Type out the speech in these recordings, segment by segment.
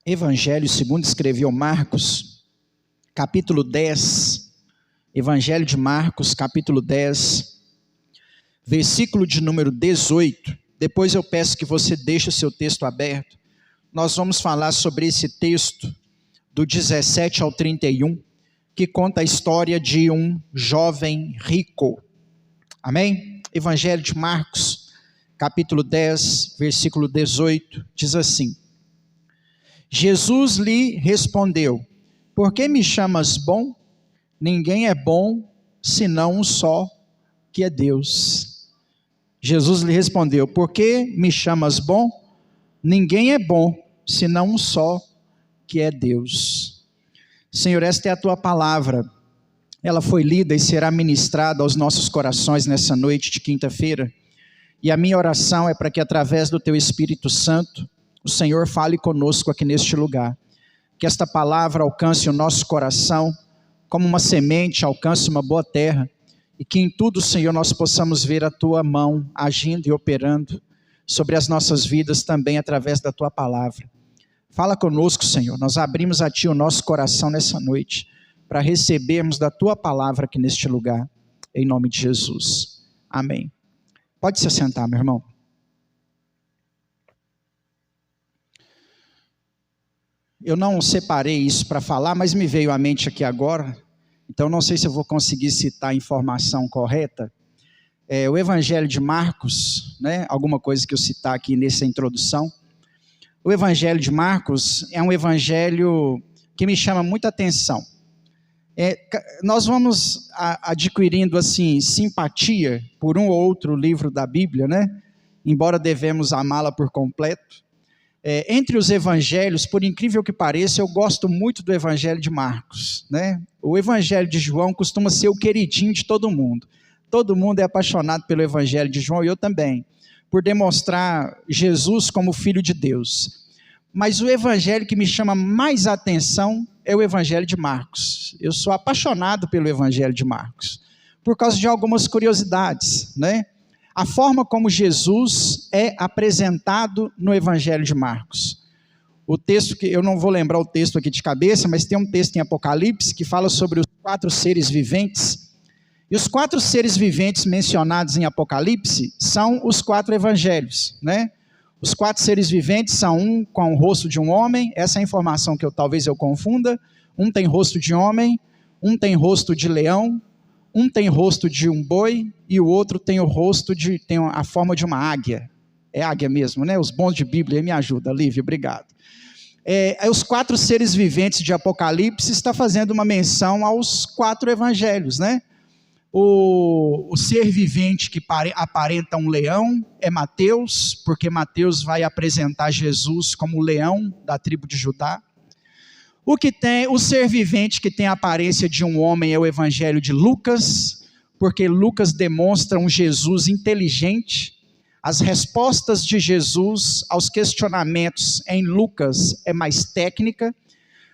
Evangelho segundo escreveu Marcos, capítulo 10, Evangelho de Marcos, capítulo 10, versículo de número 18. Depois eu peço que você deixe o seu texto aberto. Nós vamos falar sobre esse texto, do 17 ao 31, que conta a história de um jovem rico. Amém? Evangelho de Marcos, capítulo 10, versículo 18, diz assim: Jesus lhe respondeu: por que me chamas bom? Ninguém é bom, senão um só, que é Deus. Jesus lhe respondeu: por que me chamas bom? Ninguém é bom, senão um só, que é Deus. Senhor, esta é a tua palavra. Ela foi lida e será ministrada aos nossos corações nessa noite de quinta-feira. E a minha oração é para que através do teu Espírito Santo, o Senhor fale conosco aqui neste lugar. Que esta palavra alcance o nosso coração, como uma semente alcance uma boa terra. E que em tudo, Senhor, nós possamos ver a tua mão agindo e operando sobre as nossas vidas também através da tua palavra. Fala conosco, Senhor. Nós abrimos a ti o nosso coração nessa noite, para recebermos da tua palavra aqui neste lugar, em nome de Jesus. Amém. Pode se assentar, meu irmão. Eu não separei isso para falar, mas me veio à mente aqui agora, então não sei se eu vou conseguir citar a informação correta. O Evangelho de Marcos, né, alguma coisa que eu citar aqui nessa introdução. O Evangelho de Marcos é um evangelho que me chama muita atenção. Nós vamos adquirindo assim simpatia por um ou outro livro da Bíblia, né? Embora devemos amá-la por completo. Entre os evangelhos, por incrível que pareça, eu gosto muito do Evangelho de Marcos, né? O Evangelho de João costuma ser o queridinho de todo mundo. Todo mundo é apaixonado pelo Evangelho de João, e eu também, por demonstrar Jesus como Filho de Deus. Mas o evangelho que me chama mais atenção é o Evangelho de Marcos. Eu sou apaixonado pelo Evangelho de Marcos, por causa de algumas curiosidades, né? A forma como Jesus é apresentado no Evangelho de Marcos. O texto, que eu não vou lembrar o texto aqui de cabeça, mas tem um texto em Apocalipse que fala sobre os 4 seres viventes. E os 4 seres viventes mencionados em Apocalipse são os 4 evangelhos, né? Os 4 seres viventes são um com o rosto de um homem, essa é a informação que talvez eu confunda. Um tem rosto de homem, um tem rosto de leão, um tem rosto de um boi e o outro tem tem a forma de uma águia. É águia mesmo, né? Os bons de Bíblia me ajudam, Lívia, obrigado. Os 4 seres viventes de Apocalipse está fazendo uma menção aos 4 evangelhos, né? O ser vivente que aparenta um leão é Mateus, porque Mateus vai apresentar Jesus como o leão da tribo de Judá. O ser vivente que tem a aparência de um homem é o Evangelho de Lucas, porque Lucas demonstra um Jesus inteligente. As respostas de Jesus aos questionamentos em Lucas é mais técnica.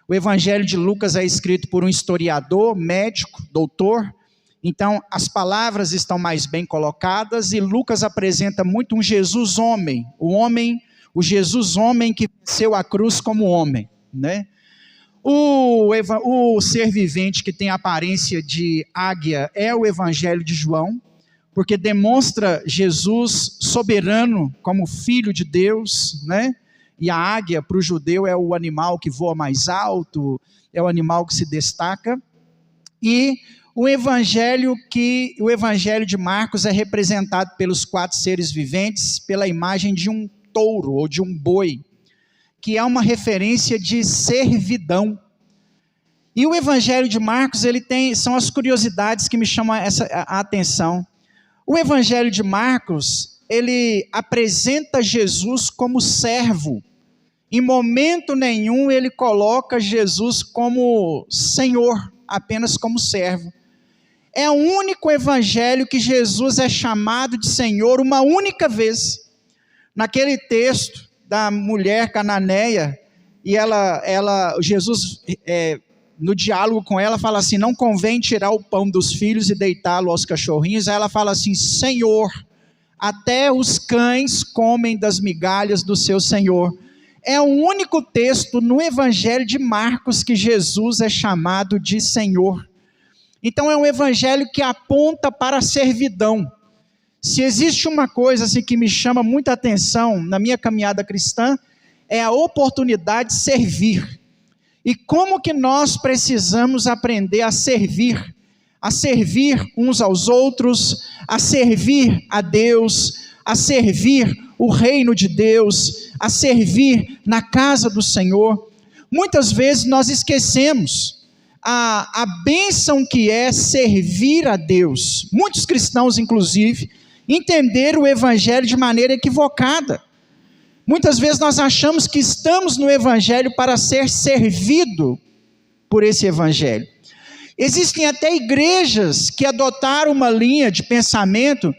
O Evangelho de Lucas é escrito por um historiador, médico, doutor. Então, as palavras estão mais bem colocadas e Lucas apresenta muito um Jesus homem, o Jesus homem que venceu a cruz como homem, né? O ser vivente que tem a aparência de águia é o Evangelho de João, porque demonstra Jesus soberano como Filho de Deus, né? E a águia para o judeu é o animal que voa mais alto, é o animal que se destaca. E o Evangelho de Marcos é representado pelos 4 seres viventes pela imagem de um touro ou de um boi, que é uma referência de servidão. E o Evangelho de Marcos, são as curiosidades que me chamam a atenção. O Evangelho de Marcos, ele apresenta Jesus como servo. Em momento nenhum ele coloca Jesus como Senhor, apenas como servo. É o único evangelho que Jesus é chamado de Senhor uma única vez. Naquele texto da mulher cananeia, e Jesus, no diálogo com ela, fala assim: não convém tirar o pão dos filhos e deitá-lo aos cachorrinhos. Aí ela fala assim: Senhor, até os cães comem das migalhas do seu Senhor. é o único texto no Evangelho de Marcos que Jesus é chamado de Senhor. Então é um evangelho que aponta para a servidão. Se existe uma coisa assim, que me chama muita atenção na minha caminhada cristã, é a oportunidade de servir. E como que nós precisamos aprender a servir uns aos outros, a servir a Deus, a servir o reino de Deus, a servir na casa do Senhor. Muitas vezes nós esquecemos a bênção que é servir a Deus. Muitos cristãos, inclusive, entenderam o evangelho de maneira equivocada. Muitas vezes nós achamos que estamos no evangelho para ser servido por esse evangelho. Existem até igrejas que adotaram uma linha de pensamento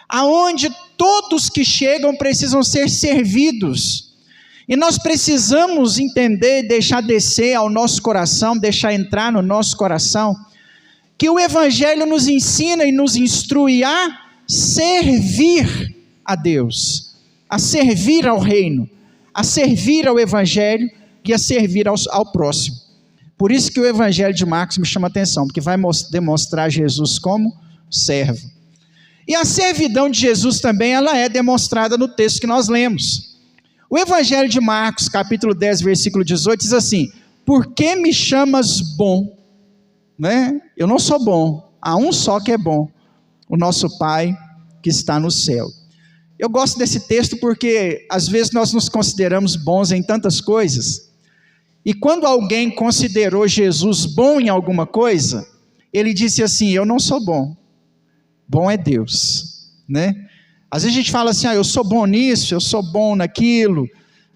aonde todos que chegam precisam ser servidos. E nós precisamos entender, deixar descer ao nosso coração, deixar entrar no nosso coração, que o evangelho nos ensina e nos instrui a servir a Deus, a servir ao reino, a servir ao evangelho e a servir ao próximo. Por isso que o evangelho de Marcos me chama a atenção, porque vai demonstrar Jesus como servo. E a servidão de Jesus também, ela é demonstrada no texto que nós lemos. O evangelho de Marcos, capítulo 10, versículo 18, diz assim: por que me chamas bom? Né? Eu não sou bom, há um só que é bom, o nosso Pai que está no céu. Eu gosto desse texto porque às vezes nós nos consideramos bons em tantas coisas, e quando alguém considerou Jesus bom em alguma coisa, ele disse assim: eu não sou bom, bom é Deus, né? Às vezes a gente fala assim: eu sou bom nisso, eu sou bom naquilo,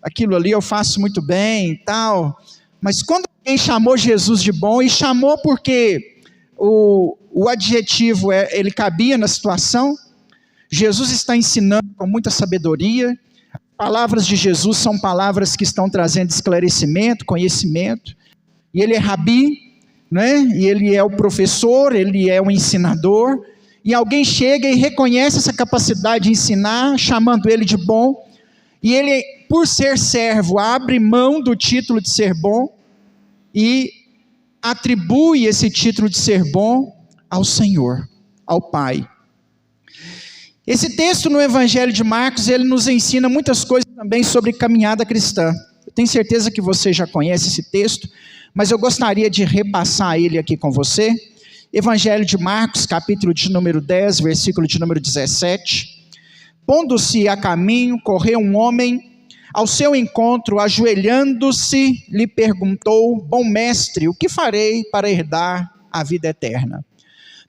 aquilo ali eu faço muito bem e tal, mas quando alguém chamou Jesus de bom, e chamou porque o adjetivo ele cabia na situação, Jesus está ensinando com muita sabedoria, palavras de Jesus são palavras que estão trazendo esclarecimento, conhecimento, e ele é rabi, né? E ele é o professor, ele é o ensinador, e alguém chega e reconhece essa capacidade de ensinar, chamando ele de bom, e ele, por ser servo, abre mão do título de ser bom, e atribui esse título de ser bom ao Senhor, ao Pai. Esse texto no Evangelho de Marcos, ele nos ensina muitas coisas também sobre caminhada cristã. Eu tenho certeza que você já conhece esse texto, mas eu gostaria de repassar ele aqui com você. Evangelho de Marcos, capítulo de número 10, versículo de número 17. Pondo-se a caminho, correu um homem ao seu encontro, ajoelhando-se, lhe perguntou: bom mestre, o que farei para herdar a vida eterna?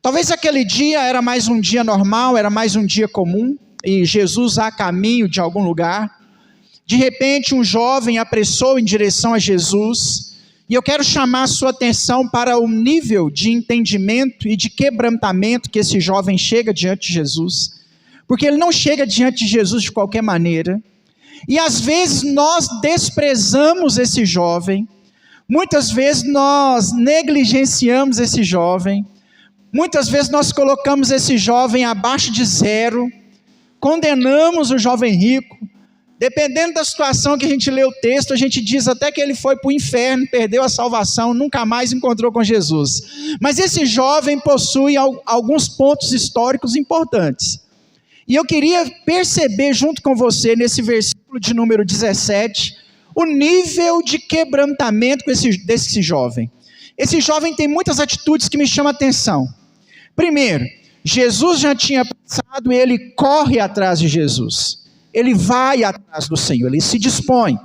Talvez aquele dia era mais um dia normal, era mais um dia comum, e Jesus a caminho de algum lugar. De repente um jovem apressou em direção a Jesus, e eu quero chamar a sua atenção para o nível de entendimento e de quebrantamento que esse jovem chega diante de Jesus, porque ele não chega diante de Jesus de qualquer maneira, e às vezes nós desprezamos esse jovem, muitas vezes nós negligenciamos esse jovem, muitas vezes nós colocamos esse jovem abaixo de zero, condenamos o jovem rico. Dependendo da situação que a gente lê o texto, a gente diz até que ele foi para o inferno, perdeu a salvação, nunca mais encontrou com Jesus. Mas esse jovem possui alguns pontos históricos importantes. E eu queria perceber junto com você, nesse versículo de número 17, o nível de quebrantamento desse jovem. Esse jovem tem muitas atitudes que me chamam a atenção. Primeiro, Jesus já tinha passado e ele corre atrás de Jesus. Ele vai atrás do Senhor, ele se dispõe.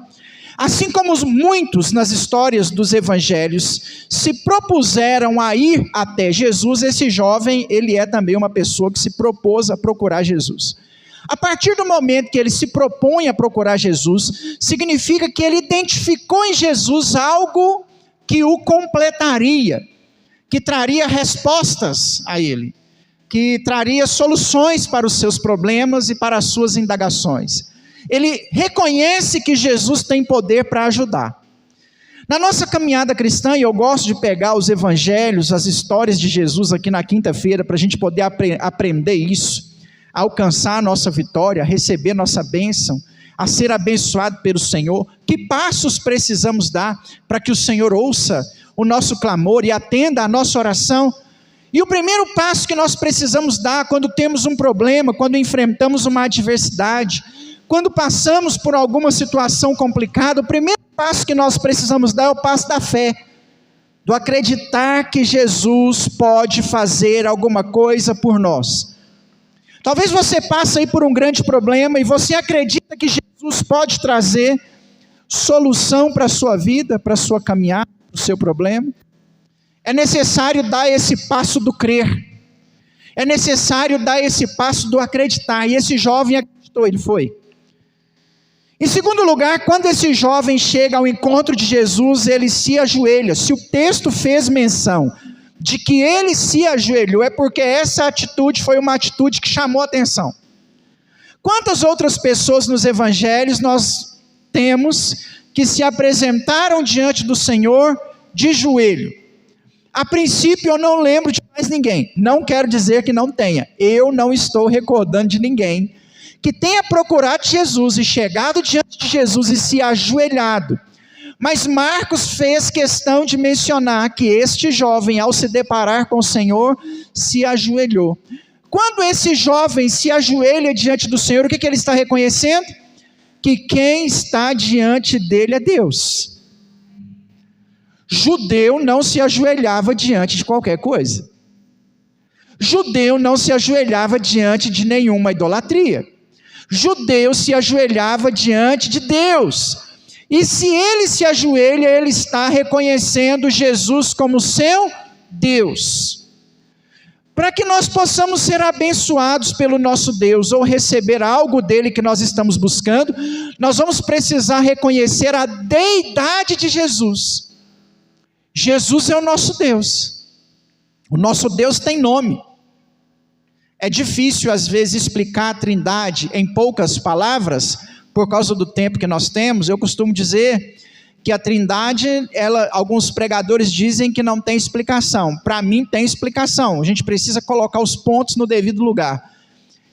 Assim como muitos nas histórias dos evangelhos se propuseram a ir até Jesus, esse jovem, ele é também uma pessoa que se propôs a procurar Jesus. A partir do momento que ele se propõe a procurar Jesus, significa que ele identificou em Jesus algo que o completaria, que traria respostas a ele, que traria soluções para os seus problemas e para as suas indagações. Ele reconhece que Jesus tem poder para ajudar. Na nossa caminhada cristã, e eu gosto de pegar os evangelhos, as histórias de Jesus aqui na quinta-feira, para a gente poder aprender isso, alcançar a nossa vitória, receber nossa bênção, a ser abençoado pelo Senhor? Que passos precisamos dar para que o Senhor ouça o nosso clamor e atenda a nossa oração? E o primeiro passo que nós precisamos dar quando temos um problema, quando enfrentamos uma adversidade, quando passamos por alguma situação complicada, o primeiro passo que nós precisamos dar é o passo da fé, do acreditar que Jesus pode fazer alguma coisa por nós. Talvez você passe aí por um grande problema e você acredita que Jesus pode trazer solução para a sua vida, para a sua caminhada, para o seu problema. É necessário dar esse passo do crer. É necessário dar esse passo do acreditar. E esse jovem acreditou, ele foi. Em segundo lugar, quando esse jovem chega ao encontro de Jesus, ele se ajoelha. Se o texto fez menção de que ele se ajoelhou, é porque essa atitude foi uma atitude que chamou a atenção. Quantas outras pessoas nos evangelhos nós temos que se apresentaram diante do Senhor de joelho? A princípio eu não lembro de mais ninguém, não quero dizer que não tenha, eu não estou recordando de ninguém que tenha procurado Jesus e chegado diante de Jesus e se ajoelhado. Mas Marcos fez questão de mencionar que este jovem, ao se deparar com o Senhor, se ajoelhou. Quando esse jovem se ajoelha diante do Senhor, o que ele está reconhecendo? Que quem está diante dele é Deus. Judeu não se ajoelhava diante de qualquer coisa. Judeu não se ajoelhava diante de nenhuma idolatria. Judeu se ajoelhava diante de Deus. E se ele se ajoelha, ele está reconhecendo Jesus como seu Deus. Para que nós possamos ser abençoados pelo nosso Deus, ou receber algo dele que nós estamos buscando, nós vamos precisar reconhecer a deidade de Jesus. Jesus é o nosso Deus. O nosso Deus tem nome. É difícil às vezes explicar a Trindade em poucas palavras, por causa do tempo que nós temos. Eu costumo dizer que a Trindade, alguns pregadores dizem que não tem explicação. Para mim tem explicação, a gente precisa colocar os pontos no devido lugar.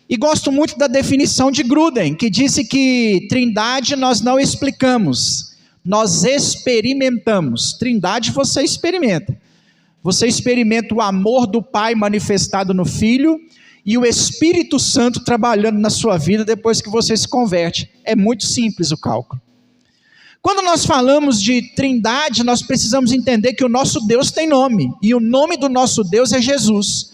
E gosto muito da definição de Gruden, que disse que Trindade nós não explicamos, nós experimentamos. Trindade você experimenta. Você experimenta o amor do Pai manifestado no Filho e o Espírito Santo trabalhando na sua vida depois que você se converte. É muito simples o cálculo. Quando nós falamos de Trindade, nós precisamos entender que o nosso Deus tem nome, e o nome do nosso Deus é Jesus.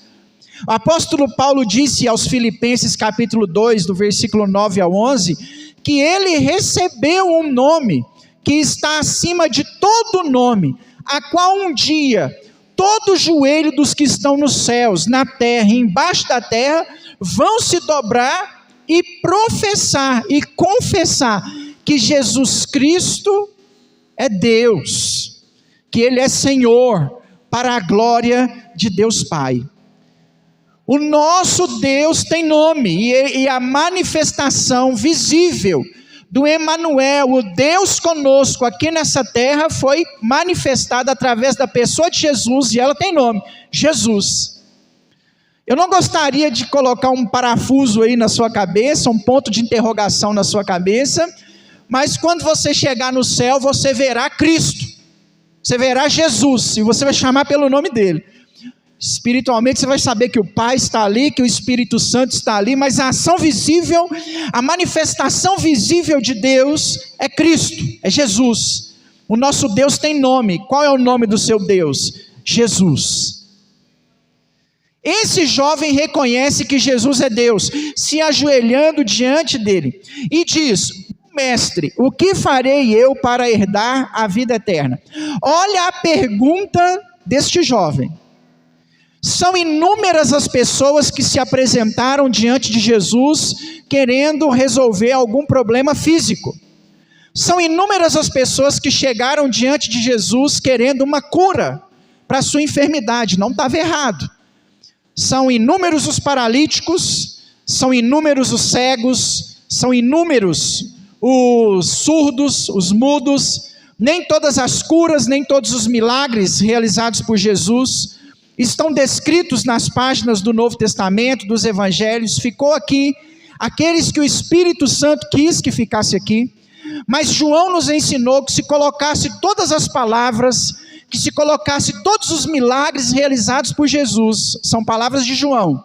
O apóstolo Paulo disse aos Filipenses capítulo 2, do versículo 9 ao 11, que ele recebeu um nome que está acima de todo nome, a qual um dia todo joelho dos que estão nos céus, na terra e embaixo da terra, vão se dobrar e professar e confessar que Jesus Cristo é Deus, que Ele é Senhor, para a glória de Deus Pai. O nosso Deus tem nome, e a manifestação visível do Emanuel, o Deus conosco aqui nessa terra, foi manifestada através da pessoa de Jesus, e ela tem nome, Jesus. Eu não gostaria de colocar um parafuso aí na sua cabeça, um ponto de interrogação na sua cabeça, mas quando você chegar no céu, você verá Cristo, você verá Jesus, e você vai chamar pelo nome dele. Espiritualmente você vai saber que o Pai está ali, que o Espírito Santo está ali, mas a ação visível, a manifestação visível de Deus é Cristo, é Jesus. O nosso Deus tem nome. Qual é o nome do seu Deus? Jesus. Esse jovem reconhece que Jesus é Deus, se ajoelhando diante dele, e diz: Mestre, o que farei eu para herdar a vida eterna? Olha a pergunta deste jovem. São inúmeras as pessoas que se apresentaram diante de Jesus querendo resolver algum problema físico. São inúmeras as pessoas que chegaram diante de Jesus querendo uma cura para a sua enfermidade. Não estava errado. São inúmeros os paralíticos, são inúmeros os cegos, são inúmeros os surdos, os mudos. Nem todas as curas, nem todos os milagres realizados por Jesus estão descritos nas páginas do Novo Testamento, dos Evangelhos. Ficou aqui aqueles que o Espírito Santo quis que ficasse aqui, mas João nos ensinou que se colocasse todas as palavras, que se colocasse todos os milagres realizados por Jesus, são palavras de João,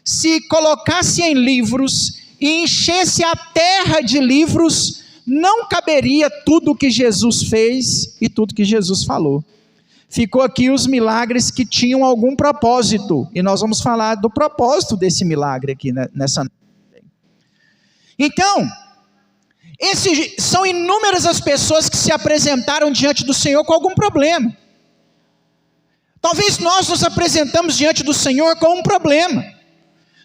se colocasse em livros e enchesse a terra de livros, não caberia tudo o que Jesus fez e tudo que Jesus falou. Ficou aqui os milagres que tinham algum propósito, e nós vamos falar do propósito desse milagre aqui nessa noite. Então, são inúmeras as pessoas que se apresentaram diante do Senhor com algum problema. Talvez nós nos apresentamos diante do Senhor com um problema.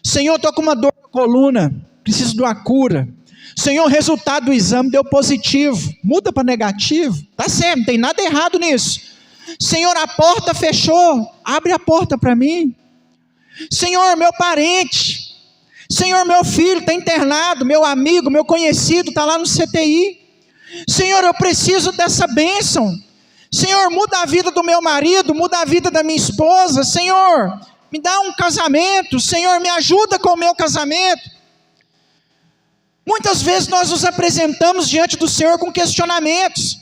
Senhor, estou com uma dor na coluna, preciso de uma cura. Senhor, o resultado do exame deu positivo, muda para negativo, está certo, não tem nada errado nisso. Senhor, a porta fechou, abre a porta para mim. Senhor, meu parente, Senhor, meu filho está internado, meu amigo, meu conhecido está lá no CTI. Senhor, eu preciso dessa bênção. Senhor, muda a vida do meu marido, muda a vida da minha esposa. Senhor, me dá um casamento. Senhor, me ajuda com o meu casamento. Muitas vezes nós nos apresentamos diante do Senhor com questionamentos.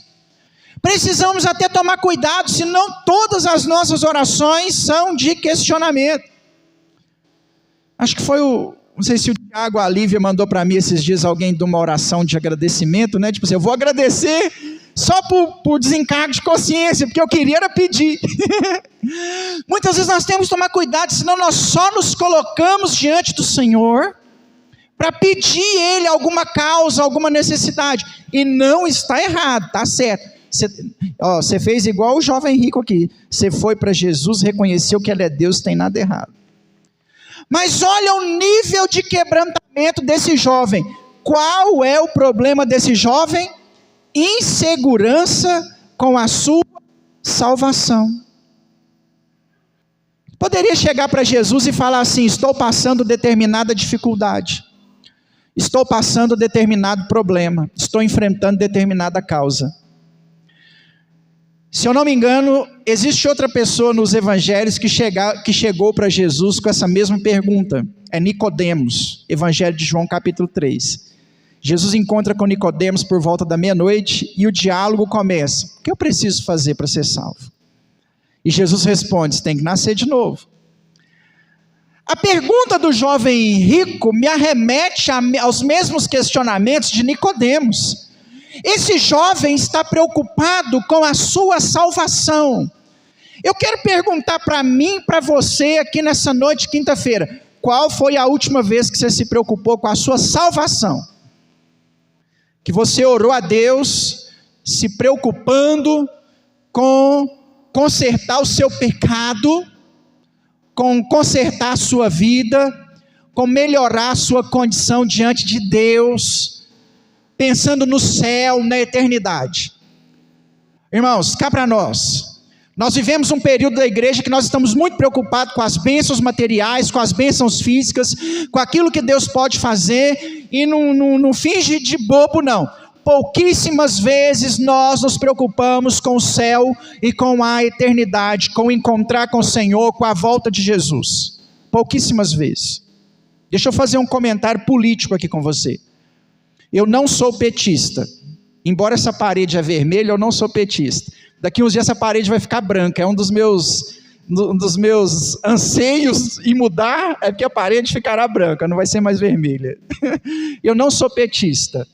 Precisamos até tomar cuidado, senão todas as nossas orações são de questionamento. Acho que foi não sei se o Tiago, a Lívia mandou para mim esses dias alguém de uma oração de agradecimento, né? Tipo assim, eu vou agradecer só por desencargo de consciência, porque eu queria era pedir. Muitas vezes nós temos que tomar cuidado, senão nós só nos colocamos diante do Senhor para pedir Ele alguma causa, alguma necessidade, e não está errado, está certo. Você fez igual o jovem rico aqui, você foi para Jesus, reconheceu que Ele é Deus, não tem nada errado. Mas olha o nível de quebrantamento desse jovem. Qual é o problema desse jovem? Insegurança com a sua salvação. Poderia chegar para Jesus e falar assim: estou passando determinada dificuldade, estou passando determinado problema, estou enfrentando determinada causa. Se eu não me engano, existe outra pessoa nos evangelhos que chegou para Jesus com essa mesma pergunta. É Nicodemos, Evangelho de João capítulo 3. Jesus encontra com Nicodemos por volta da meia-noite e o diálogo começa. O que eu preciso fazer para ser salvo? E Jesus responde: você tem que nascer de novo. A pergunta do jovem rico me arremete aos mesmos questionamentos de Nicodemos. Esse jovem está preocupado com a sua salvação. Eu quero perguntar para mim e para você aqui nessa noite, quinta-feira: qual foi a última vez que você se preocupou com a sua salvação? Que você orou a Deus, se preocupando com consertar o seu pecado, com consertar a sua vida, com melhorar a sua condição diante de Deus, pensando no céu, na eternidade. Irmãos, cá para nós vivemos um período da igreja que nós estamos muito preocupados com as bênçãos materiais, com as bênçãos físicas, com aquilo que Deus pode fazer, e não finge de bobo não. Pouquíssimas vezes nós nos preocupamos com o céu e com a eternidade, com encontrar com o Senhor, com a volta de Jesus. Pouquíssimas vezes. Deixa eu fazer um comentário político aqui com você. Eu não sou petista. Embora essa parede é vermelha, eu não sou petista. Daqui uns dias essa parede vai ficar branca. É um dos meus anseios em mudar, é que a parede ficará branca, não vai ser mais vermelha. Eu não sou petista.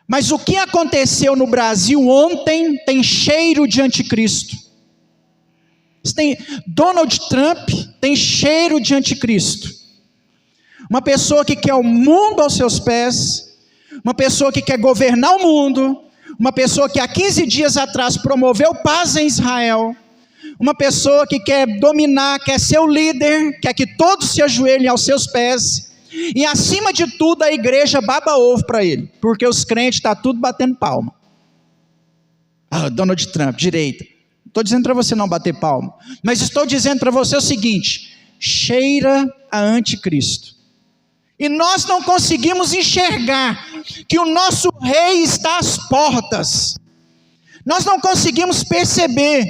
Mas o que aconteceu no Brasil ontem tem cheiro de anticristo. Donald Trump tem cheiro de anticristo. Uma pessoa que quer o mundo aos seus pés, uma pessoa que quer governar o mundo, uma pessoa que há 15 dias atrás promoveu paz em Israel, uma pessoa que quer dominar, quer ser o líder, quer que todos se ajoelhem aos seus pés, e acima de tudo a igreja baba ovo para ele, porque os crentes estão tudo batendo palma. Donald Trump, direita. Não estou dizendo para você não bater palma, mas estou dizendo para você o seguinte: cheira a anticristo. E nós não conseguimos enxergar que o nosso rei está às portas. Nós não conseguimos perceber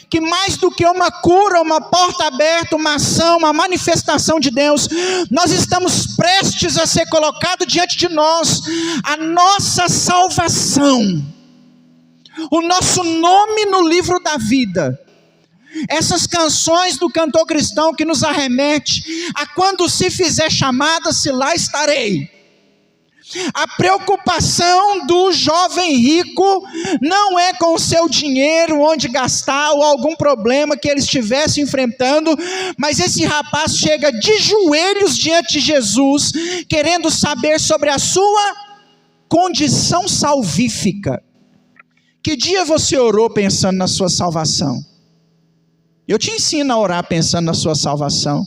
que mais do que uma cura, uma porta aberta, uma ação, uma manifestação de Deus, nós estamos prestes a ser colocado diante de nós a nossa salvação, o nosso nome no livro da vida. Essas canções do cantor cristão que nos arremete a quando se fizer chamada, se lá estarei. A preocupação do jovem rico não é com o seu dinheiro, onde gastar, ou algum problema que ele estivesse enfrentando, mas esse rapaz chega de joelhos diante de Jesus, querendo saber sobre a sua condição salvífica. Que dia você orou pensando na sua salvação? Eu te ensino a orar pensando na sua salvação.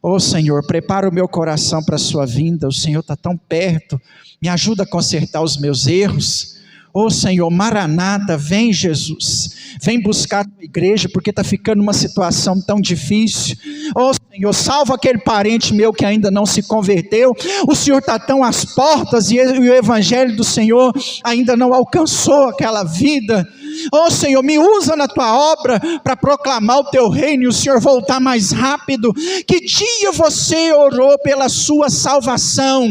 Ô Senhor, prepara o meu coração para a sua vinda, o Senhor está tão perto, me ajuda a consertar os meus erros. Ô Senhor, Maranata, vem Jesus, vem buscar a tua igreja, porque está ficando uma situação tão difícil. Ô Senhor, salva aquele parente meu que ainda não se converteu, o Senhor está tão às portas, e o evangelho do Senhor ainda não alcançou aquela vida. Ó Senhor, me usa na tua obra para proclamar o teu reino e o Senhor voltar mais rápido. Que dia você orou pela sua salvação?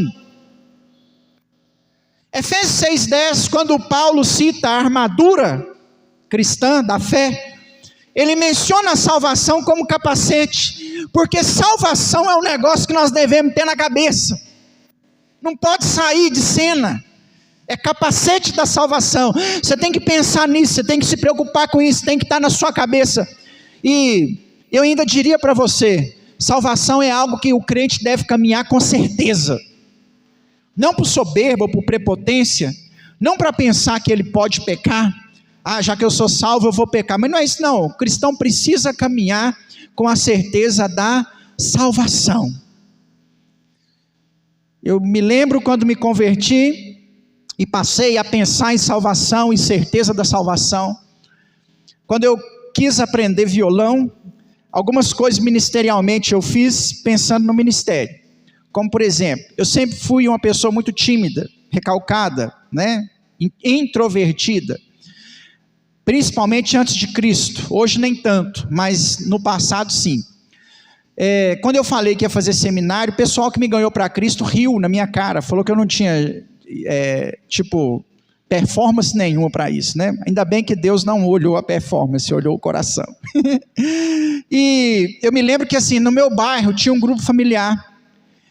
Efésios 6,10, quando Paulo cita a armadura cristã da fé, ele menciona a salvação como capacete, porque salvação é um negócio que nós devemos ter na cabeça, não pode sair de cena. É capacete da salvação. Você tem que pensar nisso, você tem que se preocupar com isso, tem que estar na sua cabeça. E eu ainda diria para você, salvação é algo que o crente deve caminhar com certeza, não por soberba ou por prepotência, não para pensar que ele pode pecar. Já que eu sou salvo eu vou pecar, mas não é isso não. O cristão precisa caminhar com a certeza da salvação. Eu me lembro quando me converti e passei a pensar em salvação e certeza da salvação. Quando eu quis aprender violão, algumas coisas ministerialmente eu fiz pensando no ministério. Como por exemplo, eu sempre fui uma pessoa muito tímida, recalcada, né? Introvertida. Principalmente antes de Cristo. Hoje nem tanto, mas no passado sim. Quando eu falei que ia fazer seminário, o pessoal que me ganhou para Cristo riu na minha cara, falou que eu não tinha performance nenhuma para isso, né? Ainda bem que Deus não olhou a performance, olhou o coração. E eu me lembro que assim, no meu bairro tinha um grupo familiar,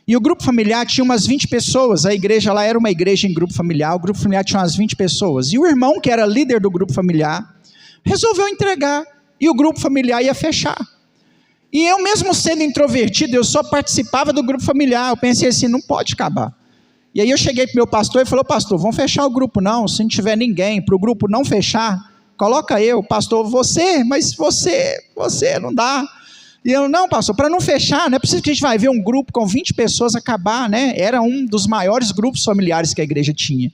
e o grupo familiar tinha umas 20 pessoas, a igreja lá era uma igreja em grupo familiar, o grupo familiar tinha umas 20 pessoas, e o irmão que era líder do grupo familiar, resolveu entregar, e o grupo familiar ia fechar. E eu mesmo sendo introvertido, eu só participava do grupo familiar, eu pensei assim, não pode acabar. E aí eu cheguei para o meu pastor e falei, pastor, vamos fechar o grupo não, se não tiver ninguém, para o grupo não fechar, coloca eu, pastor, mas você não dá. E eu, não pastor, para não fechar, não é preciso que a gente vai ver um grupo com 20 pessoas acabar, né? Era um dos maiores grupos familiares que a igreja tinha.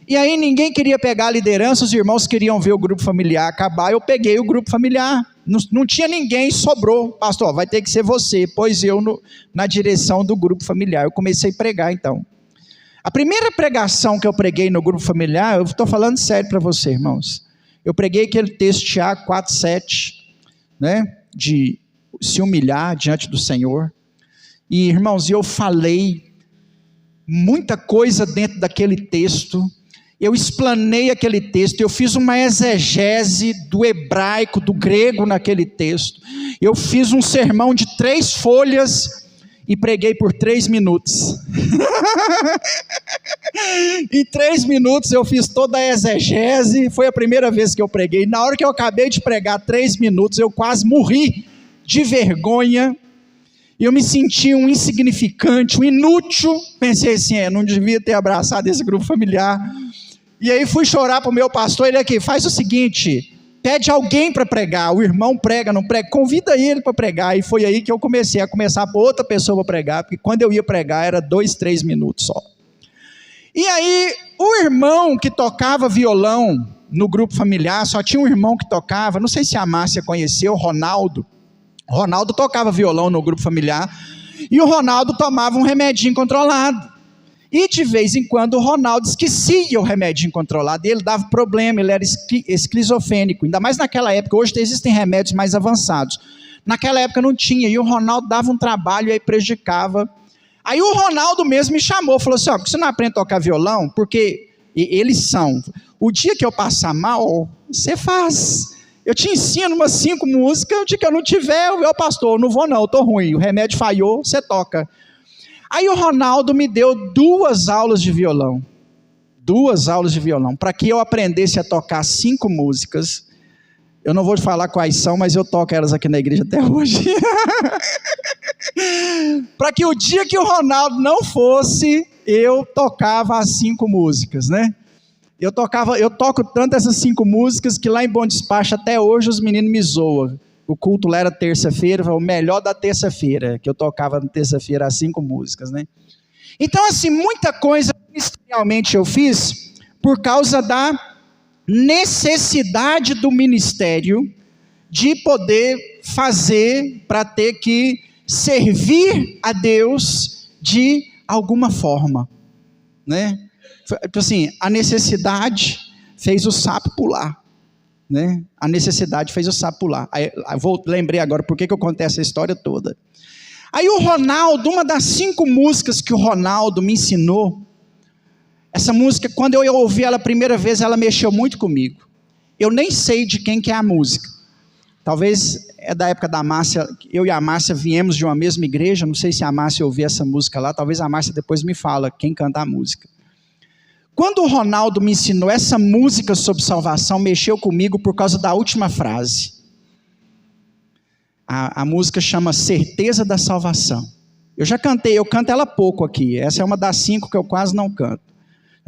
E aí ninguém queria pegar a liderança, os irmãos queriam ver o grupo familiar acabar, eu peguei o grupo familiar, não tinha ninguém, sobrou, pastor, vai ter que ser você, pois eu na direção do grupo familiar, eu comecei a pregar então. A primeira pregação que eu preguei no grupo familiar, eu estou falando sério para você, irmãos, eu preguei aquele texto Tiago 4,7, né, de se humilhar diante do Senhor, e irmãos, eu falei muita coisa dentro daquele texto, eu explanei aquele texto, eu fiz uma exegese do hebraico, do grego naquele texto, eu fiz um sermão de 3 folhas, e preguei por 3 minutos, em 3 minutos eu fiz toda a exegese, foi a primeira vez que eu preguei, na hora que eu acabei de pregar 3 minutos, eu quase morri de vergonha, eu me senti um insignificante, um inútil, pensei assim, não devia ter abraçado esse grupo familiar, e aí fui chorar para o meu pastor, ele aqui, faz o seguinte, pede alguém para pregar, o irmão prega, não prega, convida ele para pregar, e foi aí que eu comecei a começar por outra pessoa para pregar, porque quando eu ia pregar era 2, 3 minutos só. E aí o irmão que tocava violão no grupo familiar, só tinha um irmão que tocava, não sei se a Márcia conheceu, Ronaldo tocava violão no grupo familiar, e o Ronaldo tomava um remedinho controlado, E de vez em quando o Ronaldo esquecia o remédio controlado, e ele dava problema, ele era esquizofrênico, ainda mais naquela época. Hoje existem remédios mais avançados, naquela época não tinha, e o Ronaldo dava um trabalho e aí prejudicava. Aí o Ronaldo mesmo me chamou, falou assim, por que você não aprende a tocar violão? Porque eles são, o dia que eu passar mal, você faz, eu te ensino umas 5 músicas, o dia que eu não tiver, eu pastor, eu não vou não, eu estou ruim, o remédio falhou, você toca. Aí o Ronaldo me deu 2 aulas de violão, para que eu aprendesse a tocar 5 músicas. Eu não vou te falar quais são, mas eu toco elas aqui na igreja até hoje. Para que o dia que o Ronaldo não fosse, eu tocava as 5 músicas, né? Eu toco tanto essas 5 músicas que lá em Bom Despacho até hoje os meninos me zoam. O culto lá era terça-feira, foi o melhor da terça-feira, que eu tocava na terça-feira as 5 músicas, né? Então, assim, muita coisa ministerialmente eu fiz por causa da necessidade do ministério de poder fazer para ter que servir a Deus de alguma forma, né? Assim, a necessidade fez o sapo pular. Né? A necessidade fez o sapo pular. Lembrei agora por que eu contei essa história toda. Aí o Ronaldo, uma das 5 músicas que o Ronaldo me ensinou, essa música, quando eu ouvi ela a primeira vez, ela mexeu muito comigo. Eu nem sei de quem que é a música. Talvez é da época da Márcia, eu e a Márcia viemos de uma mesma igreja, não sei se a Márcia ouviu essa música lá, talvez a Márcia depois me fala quem canta a música. Quando o Ronaldo me ensinou essa música sobre salvação, mexeu comigo por causa da última frase. A música chama Certeza da Salvação. Eu já cantei, eu canto ela pouco aqui. Essa é uma das 5 que eu quase não canto.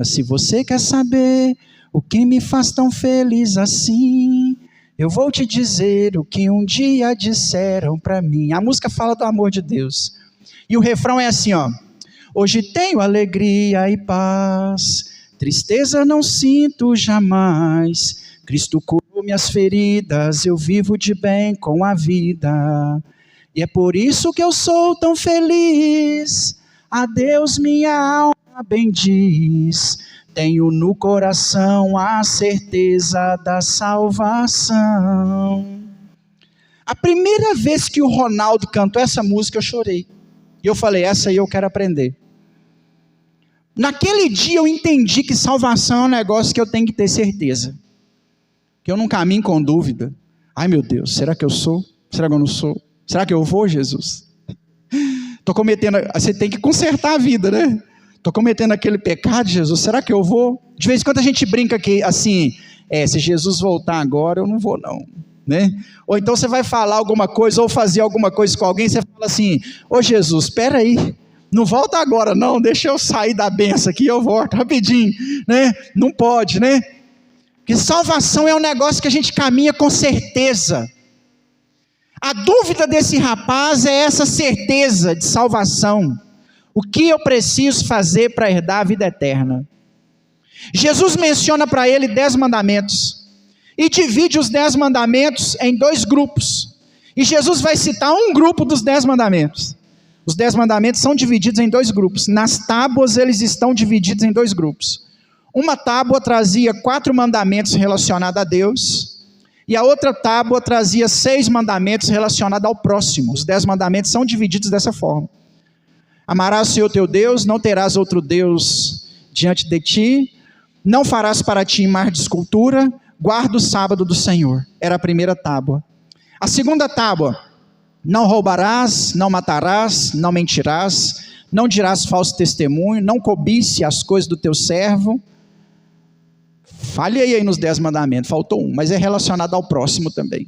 Se você quer saber o que me faz tão feliz assim, eu vou te dizer o que um dia disseram para mim. A música fala do amor de Deus. E o refrão é assim, ó. Hoje tenho alegria e paz, tristeza não sinto jamais, Cristo curou minhas feridas, eu vivo de bem com a vida, e é por isso que eu sou tão feliz, a Deus minha alma bendiz, tenho no coração a certeza da salvação. A primeira vez que o Ronaldo cantou essa música eu chorei, e eu falei, essa aí eu quero aprender. Naquele dia eu entendi que salvação é um negócio que eu tenho que ter certeza. Que eu não caminho com dúvida. Ai meu Deus, será que eu sou? Será que eu não sou? Será que eu vou, Jesus? Estou cometendo, você tem que consertar a vida, né? Estou cometendo aquele pecado, Jesus, será que eu vou? De vez em quando a gente brinca que assim, se Jesus voltar agora eu não vou não. Né? Ou então você vai falar alguma coisa ou fazer alguma coisa com alguém, você fala assim, ô Jesus, espera aí. Não volta agora não, deixa eu sair da benção aqui, eu volto rapidinho, né? Não pode, né? Porque salvação é um negócio que a gente caminha com certeza. A dúvida desse rapaz é essa certeza de salvação. O que eu preciso fazer para herdar a vida eterna? Jesus menciona para ele 10 mandamentos, e divide os 10 mandamentos em 2 grupos, e Jesus vai citar um grupo dos 10 mandamentos. Os 10 mandamentos são divididos em 2 grupos. Nas tábuas eles estão divididos em 2 grupos. Uma tábua trazia 4 mandamentos relacionados a Deus, e a outra tábua trazia 6 mandamentos relacionados ao próximo. Os 10 mandamentos são divididos dessa forma. Amarás o Senhor teu Deus, não terás outro Deus diante de ti, não farás para ti imagem de escultura, guarda o sábado do Senhor. Era a primeira tábua. A segunda tábua, não roubarás, não matarás, não mentirás, não dirás falso testemunho, não cobice as coisas do teu servo. Falhei aí nos 10 mandamentos, faltou um, mas é relacionado ao próximo também.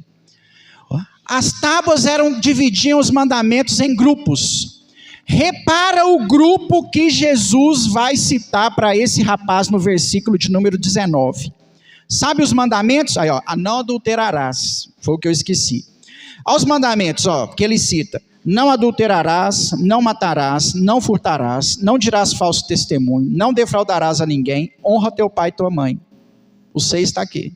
As tábuas dividiam os mandamentos em grupos. Repara o grupo que Jesus vai citar para esse rapaz no versículo de número 19. Sabe os mandamentos? Aí, ó, não adulterarás, foi o que eu esqueci. Olha os mandamentos, ó, que ele cita: não adulterarás, não matarás, não furtarás, não dirás falso testemunho, não defraudarás a ninguém, honra teu pai e tua mãe. O 6 está aqui.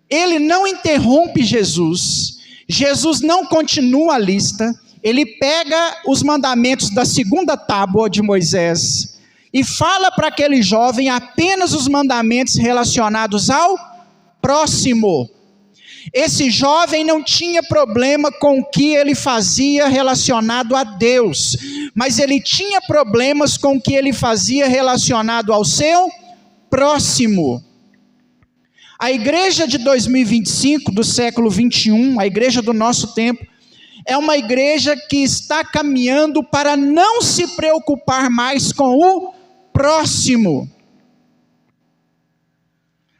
Ele não interrompe Jesus, Jesus não continua a lista, ele pega os mandamentos da segunda tábua de Moisés e fala para aquele jovem apenas os mandamentos relacionados ao próximo. Esse jovem não tinha problema com o que ele fazia relacionado a Deus, mas ele tinha problemas com o que ele fazia relacionado ao seu próximo. A igreja de 2025, do século 21, a igreja do nosso tempo, é uma igreja que está caminhando para não se preocupar mais com o próximo.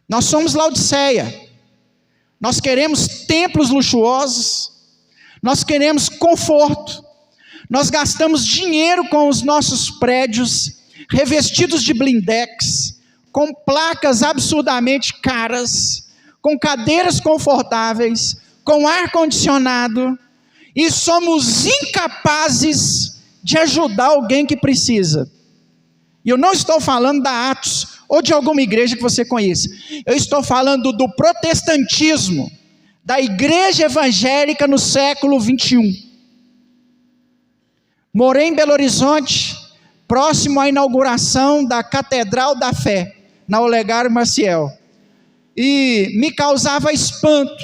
Nós somos Laodiceia. Nós queremos templos luxuosos, nós queremos conforto, nós gastamos dinheiro com os nossos prédios, revestidos de blindex, com placas absurdamente caras, com cadeiras confortáveis, com ar-condicionado, e somos incapazes de ajudar alguém que precisa. E eu não estou falando da Atos, ou de alguma igreja que você conheça. Eu estou falando do protestantismo, da igreja evangélica no século 21. Morei em Belo Horizonte, próximo à inauguração da Catedral da Fé, na Olegário Maciel. E me causava espanto,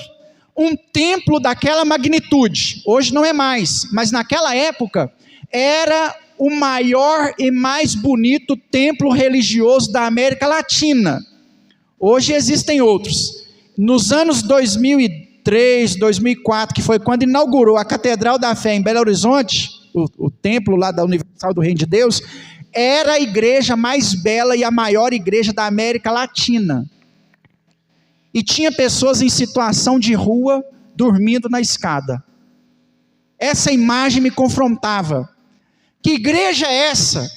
um templo daquela magnitude, hoje não é mais, mas naquela época, era o maior e mais bonito templo religioso da América Latina. Hoje existem outros. Nos anos 2003, 2004, que foi quando inaugurou a Catedral da Fé em Belo Horizonte, o templo lá da Universal do Reino de Deus, era a igreja mais bela e a maior igreja da América Latina. E tinha pessoas em situação de rua, dormindo na escada. Essa imagem me confrontava. Que igreja é essa?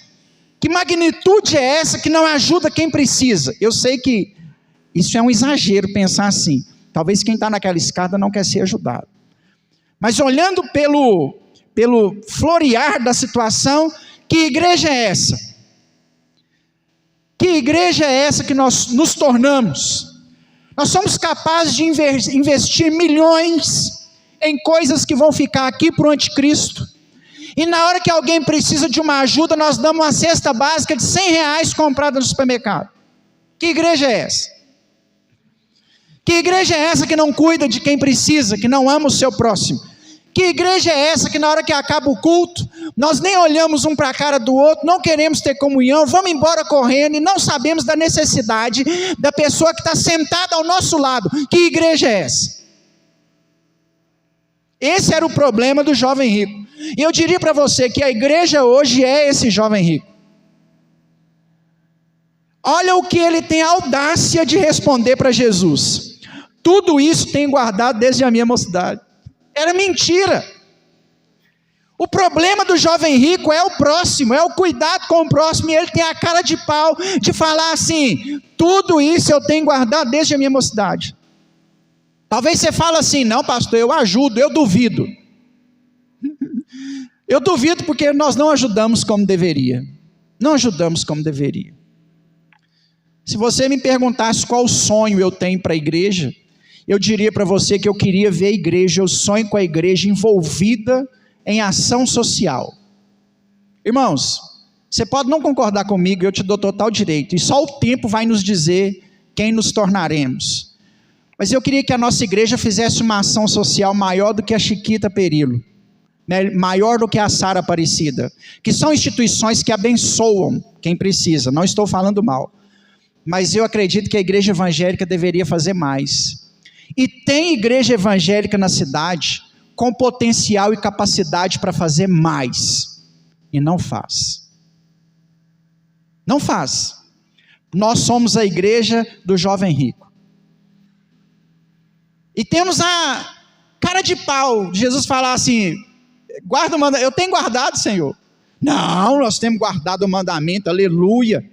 Que magnitude é essa que não ajuda quem precisa? Eu sei que isso é um exagero pensar assim. Talvez quem está naquela escada não quer ser ajudado. Mas olhando pelo florear da situação, que igreja é essa? Que igreja é essa que nós nos tornamos? Nós somos capazes de investir milhões em coisas que vão ficar aqui para o anticristo. E na hora que alguém precisa de uma ajuda, nós damos uma cesta básica de R$100 comprada no supermercado. Que igreja é essa? Que igreja é essa que não cuida de quem precisa, que não ama o seu próximo? Que igreja é essa que na hora que acaba o culto, nós nem olhamos um para a cara do outro, não queremos ter comunhão, vamos embora correndo e não sabemos da necessidade da pessoa que está sentada ao nosso lado? Que igreja é essa? Esse era o problema do jovem rico. E eu diria para você que a igreja hoje é esse jovem rico. Olha o que ele tem a audácia de responder para Jesus. Tudo isso tenho guardado desde a minha mocidade. Era mentira. O problema do jovem rico é o próximo, é o cuidado com o próximo, e ele tem a cara de pau de falar assim: tudo isso eu tenho guardado desde a minha mocidade. Talvez você fale assim: não, pastor, eu ajudo, eu duvido. Eu duvido porque nós não ajudamos como deveria. Não ajudamos como deveria. Se você me perguntasse qual sonho eu tenho para a igreja, eu diria para você que eu queria ver a igreja, eu sonho com a igreja envolvida em ação social. Irmãos, você pode não concordar comigo, eu te dou total direito, e só o tempo vai nos dizer quem nos tornaremos. Mas eu queria que a nossa igreja fizesse uma ação social maior do que a Chiquita Perillo, né? Maior do que a Sara Aparecida, que são instituições que abençoam quem precisa, não estou falando mal. Mas eu acredito que a igreja evangélica deveria fazer mais. E tem igreja evangélica na cidade com potencial e capacidade para fazer mais. E não faz. Não faz. Nós somos a igreja do jovem rico. E temos a cara de pau de Jesus falar assim: guarda o mandamento. Eu tenho guardado, Senhor. Não, nós temos guardado o mandamento, aleluia.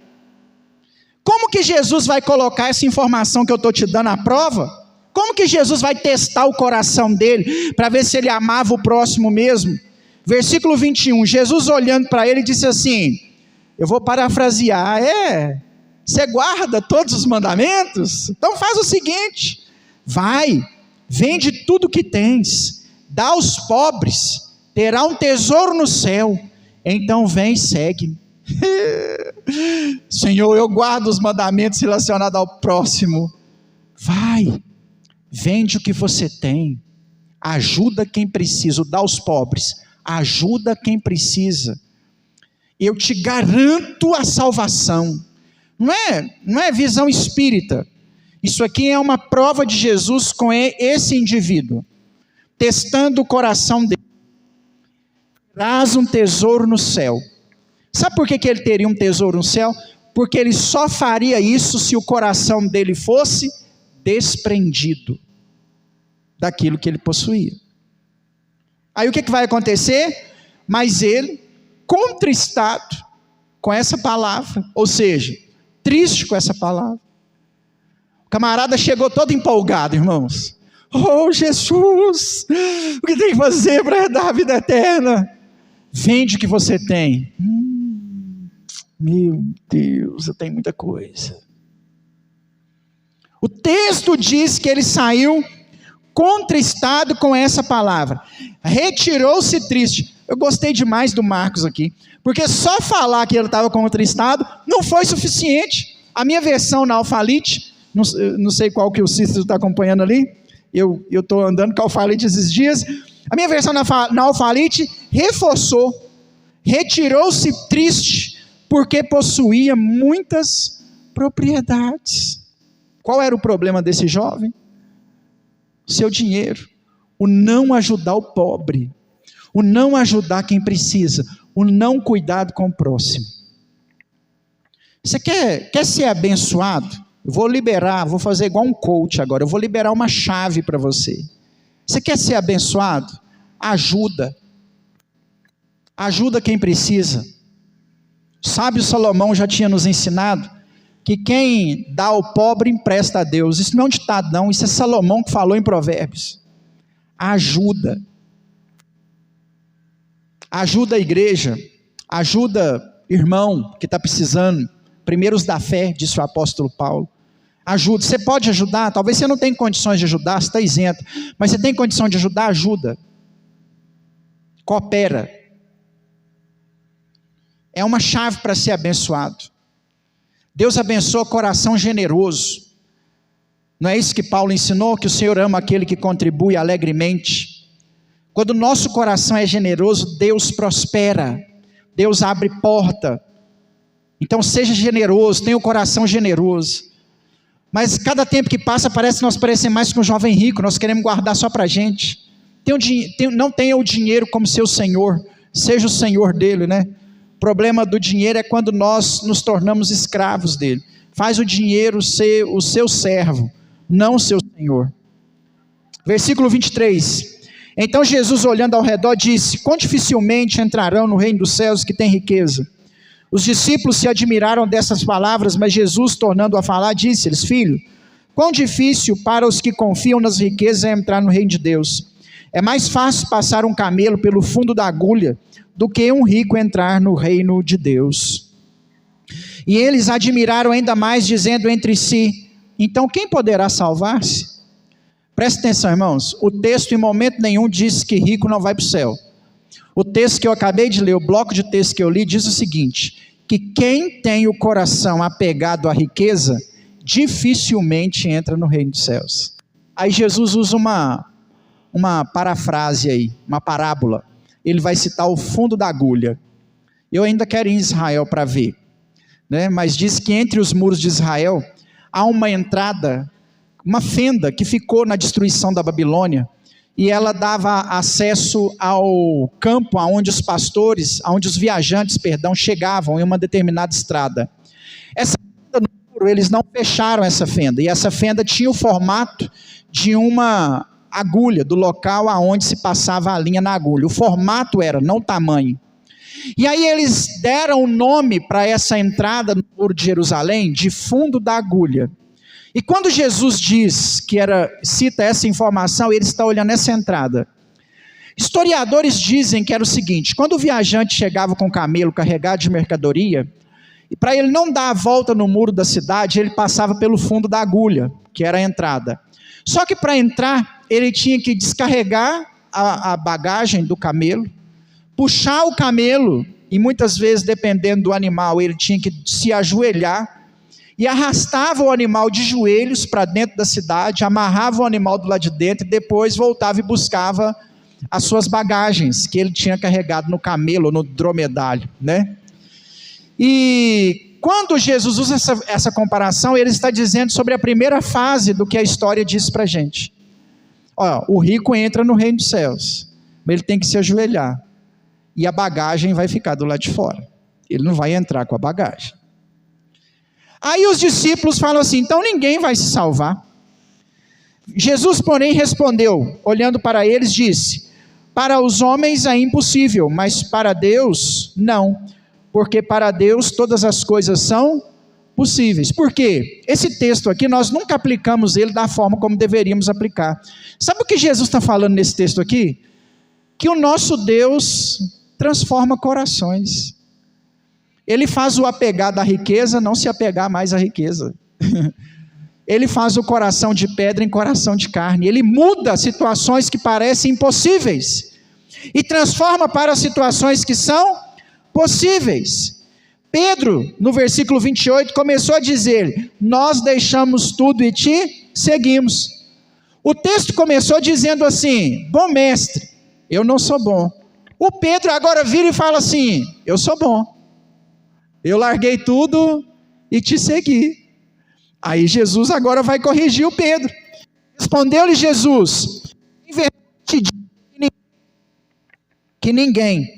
Como que Jesus vai colocar essa informação que eu estou te dando à prova? Como que Jesus vai testar o coração dele, para ver se ele amava o próximo mesmo? Versículo 21, Jesus olhando para ele disse assim, eu vou parafrasear, você guarda todos os mandamentos? Então faz o seguinte, vai, vende tudo que tens, dá aos pobres, terá um tesouro no céu, então vem e segue-me. Senhor, eu guardo os mandamentos relacionados ao próximo. Vai, vende o que você tem, ajuda quem precisa, dá aos pobres, ajuda quem precisa, eu te garanto a salvação. Não é visão espírita, isso aqui é uma prova de Jesus com esse indivíduo, testando o coração dele. Traz um tesouro no céu. Sabe por que ele teria um tesouro no céu? Porque ele só faria isso se o coração dele fosse desprendido daquilo que ele possuía. Aí o que vai acontecer? Mas ele, contristado com essa palavra, ou seja, triste com essa palavra, o camarada chegou todo empolgado, irmãos. Oh Jesus, o que tem que fazer para herdar a vida eterna? Vende o que você tem. Meu Deus, eu tenho muita coisa. O texto diz que ele saiu contristado com essa palavra, retirou-se triste. Eu gostei demais do Marcos aqui, porque só falar que ele estava contristado não foi suficiente. A minha versão na Alfalite, não sei qual que o Cícero está acompanhando ali, eu estou andando com a Alfalite esses dias, a minha versão na Alfalite reforçou, retirou-se triste, porque possuía muitas propriedades. Qual era o problema desse jovem? Seu dinheiro, o não ajudar o pobre, o não ajudar quem precisa, o não cuidado com o próximo. Você quer ser abençoado? Eu vou liberar, vou fazer igual um coach agora, eu vou liberar uma chave para você. Você quer ser abençoado? Ajuda quem precisa. O sábio Salomão já tinha nos ensinado que quem dá ao pobre empresta a Deus. Isso não é um ditado não, isso é Salomão que falou em Provérbios. Ajuda a igreja, ajuda irmão que está precisando, primeiros da fé, disse o apóstolo Paulo. Ajuda, você pode ajudar, talvez você não tenha condições de ajudar, você está isento, mas você tem condição de ajudar, ajuda, coopera, é uma chave para ser abençoado. Deus abençoa coração generoso, não é isso que Paulo ensinou, que o Senhor ama aquele que contribui alegremente. Quando o nosso coração é generoso, Deus prospera, Deus abre porta. Então seja generoso, tenha o coração generoso. Mas cada tempo que passa parece que nós parecemos mais que um jovem rico, nós queremos guardar só para a gente. Não tenha o dinheiro como seu senhor, seja o senhor dele, né? O problema do dinheiro é quando nós nos tornamos escravos dele. Faz o dinheiro ser o seu servo, não o seu senhor. Versículo 23. Então Jesus, olhando ao redor, disse: quão dificilmente entrarão no reino dos céus que têm riqueza. Os discípulos se admiraram dessas palavras, mas Jesus, tornando a falar, disse-lhes: filho, quão difícil para os que confiam nas riquezas é entrar no reino de Deus. É mais fácil passar um camelo pelo fundo da agulha do que um rico entrar no reino de Deus. E eles admiraram ainda mais, dizendo entre si: então quem poderá salvar-se? Presta atenção, irmãos, o texto em momento nenhum diz que rico não vai para o céu. O texto que eu acabei de ler, o bloco de texto que eu li, diz o seguinte: que quem tem o coração apegado à riqueza, dificilmente entra no reino dos céus. Aí Jesus usa uma parafrase aí, uma parábola. Ele vai citar o fundo da agulha. Eu ainda quero ir em Israel para ver, né? Mas diz que entre os muros de Israel há uma entrada, uma fenda que ficou na destruição da Babilônia, e ela dava acesso ao campo onde os viajantes, chegavam em uma determinada estrada. Essa fenda no muro, eles não fecharam essa fenda, e essa fenda tinha o formato de uma agulha, do local aonde se passava a linha na agulha. O formato era, não o tamanho. E aí eles deram o nome para essa entrada no muro de Jerusalém de fundo da agulha. E quando Jesus cita essa informação, ele está olhando essa entrada. Historiadores dizem que era o seguinte: quando o viajante chegava com o camelo carregado de mercadoria, e para ele não dar a volta no muro da cidade, ele passava pelo fundo da agulha, que era a entrada. Só que para entrar, ele tinha que descarregar a bagagem do camelo, puxar o camelo, e muitas vezes, dependendo do animal, ele tinha que se ajoelhar, e arrastava o animal de joelhos para dentro da cidade, amarrava o animal do lado de dentro, e depois voltava e buscava as suas bagagens, que ele tinha carregado no camelo, no dromedário, né? E quando Jesus usa essa comparação, ele está dizendo sobre a primeira fase do que a história diz para a gente. Ó, o rico entra no reino dos céus, mas ele tem que se ajoelhar, e a bagagem vai ficar do lado de fora, ele não vai entrar com a bagagem. Aí os discípulos falam assim, então ninguém vai se salvar. Jesus, porém, respondeu, olhando para eles, disse, para os homens é impossível, mas para Deus não, porque para Deus todas as coisas são possíveis. Por quê? Esse texto aqui, nós nunca aplicamos ele da forma como deveríamos aplicar. Sabe o que Jesus está falando nesse texto aqui? Que o nosso Deus transforma corações. Ele faz o apegar da riqueza não se apegar mais à riqueza. Ele faz o coração de pedra em coração de carne. Ele muda situações que parecem impossíveis e transforma para situações que são possíveis. Pedro, no versículo 28, começou a dizer, nós deixamos tudo e te seguimos. O texto começou dizendo assim, bom mestre, eu não sou bom. O Pedro agora vira e fala assim, eu sou bom. Eu larguei tudo e te segui. Aí Jesus agora vai corrigir o Pedro. Respondeu-lhe Jesus, em verdade te digo que ninguém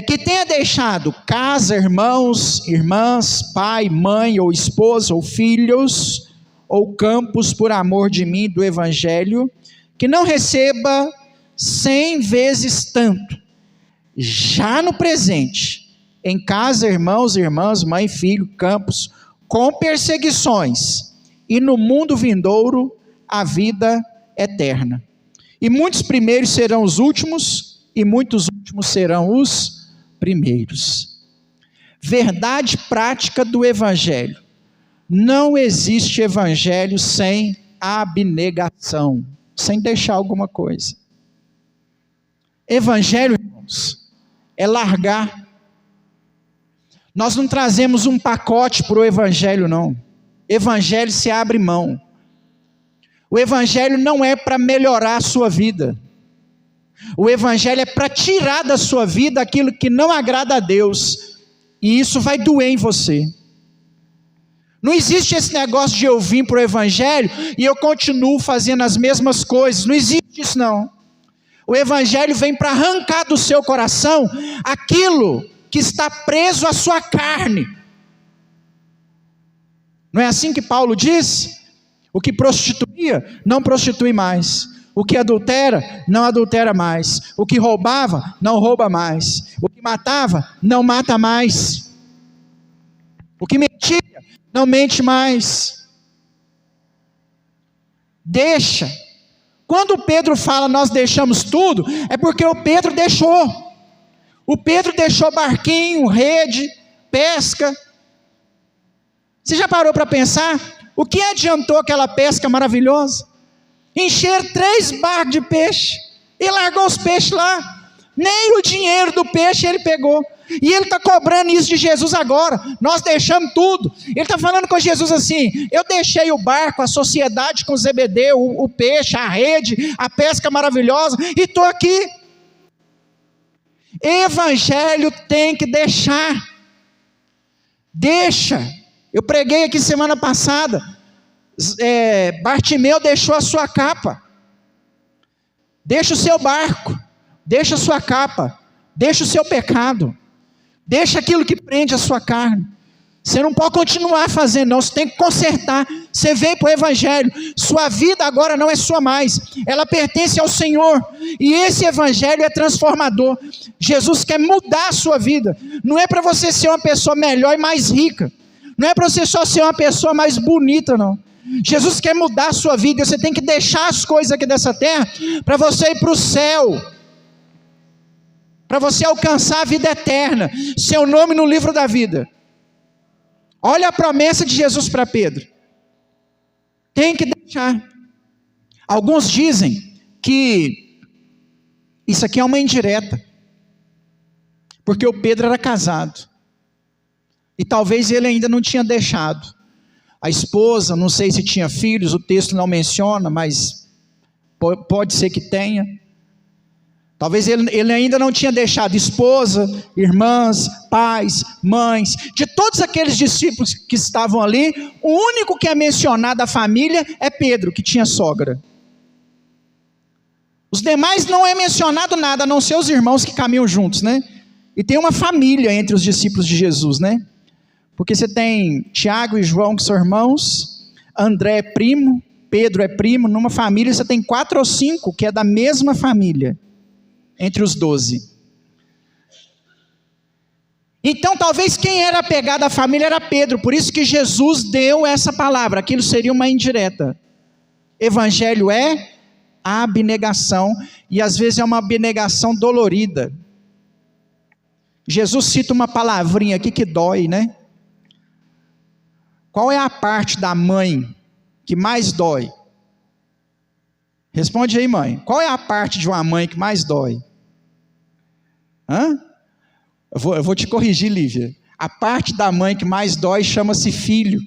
que tenha deixado casa, irmãos, irmãs, pai, mãe, ou esposa, ou filhos, ou campos por amor de mim, do evangelho, que não receba 100 vezes tanto, já no presente, em casa, irmãos, irmãs, mãe, filho, campos, com perseguições, e no mundo vindouro, a vida eterna. E muitos primeiros serão os últimos, e muitos últimos serão os primeiros. Verdade prática do evangelho. Não existe evangelho sem abnegação, sem deixar alguma coisa. Evangelho, irmãos, é largar. Nós não trazemos um pacote para o evangelho, não. Evangelho se abre mão. O evangelho não é para melhorar a sua vida. O evangelho é para tirar da sua vida aquilo que não agrada a Deus. E isso vai doer em você. Não existe esse negócio de eu vim para o evangelho e eu continuo fazendo as mesmas coisas. Não existe isso, não. O evangelho vem para arrancar do seu coração aquilo que está preso à sua carne. Não é assim que Paulo diz? O que prostituía, não prostitui mais. O que adultera, não adultera mais. O que roubava, não rouba mais. O que matava, não mata mais. O que mentia, não mente mais. Deixa. Quando Pedro fala nós deixamos tudo, é porque o Pedro deixou. O Pedro deixou barquinho, rede, pesca. Você já parou para pensar? O que adiantou aquela pesca maravilhosa? Encher 3 barcos de peixe. E largou os peixes lá. Nem o dinheiro do peixe ele pegou. E ele está cobrando isso de Jesus agora. Nós deixamos tudo. Ele está falando com Jesus assim, eu deixei o barco, a sociedade com Zebedeu, o peixe, a rede, a pesca maravilhosa, e estou aqui. Evangelho tem que deixar. Deixa. Eu preguei aqui semana passada. Bartimeu deixou a sua capa. Deixa o seu barco. Deixa a sua capa. Deixa o seu pecado. Deixa aquilo que prende a sua carne. Você não pode continuar fazendo, não. Você tem que consertar. Você veio para o evangelho. Sua vida agora não é sua mais. Ela pertence ao Senhor. E esse evangelho é transformador. Jesus quer mudar a sua vida. Não é para você ser uma pessoa melhor e mais rica. Não é para você só ser uma pessoa mais bonita, não. Jesus quer mudar a sua vida. Você tem que deixar as coisas aqui dessa terra para você ir para o céu. Para você alcançar a vida eterna. Seu nome no livro da vida. Olha a promessa de Jesus para Pedro. Tem que deixar. Alguns dizem que isso aqui é uma indireta. Porque o Pedro era casado. E talvez ele ainda não tinha deixado a esposa, não sei se tinha filhos, o texto não menciona, mas pode ser que tenha. Talvez ele ainda não tinha deixado esposa, irmãs, pais, mães. De todos aqueles discípulos que estavam ali, o único que é mencionado da família é Pedro, que tinha sogra. Os demais não é mencionado nada, a não ser os irmãos que caminham juntos, né? E tem uma família entre os discípulos de Jesus, né? Porque você tem Tiago e João, que são irmãos, André é primo, Pedro é primo. Numa família você tem 4 ou 5 que é da mesma família, entre os 12. Então talvez quem era apegado à família era Pedro, por isso que Jesus deu essa palavra. Aquilo seria uma indireta. Evangelho é a abnegação, e às vezes é uma abnegação dolorida. Jesus cita uma palavrinha aqui que dói, né? Qual é a parte da mãe que mais dói? Responde aí, mãe. Qual é a parte de uma mãe que mais dói? Eu vou te corrigir, Lívia. A parte da mãe que mais dói chama-se filho.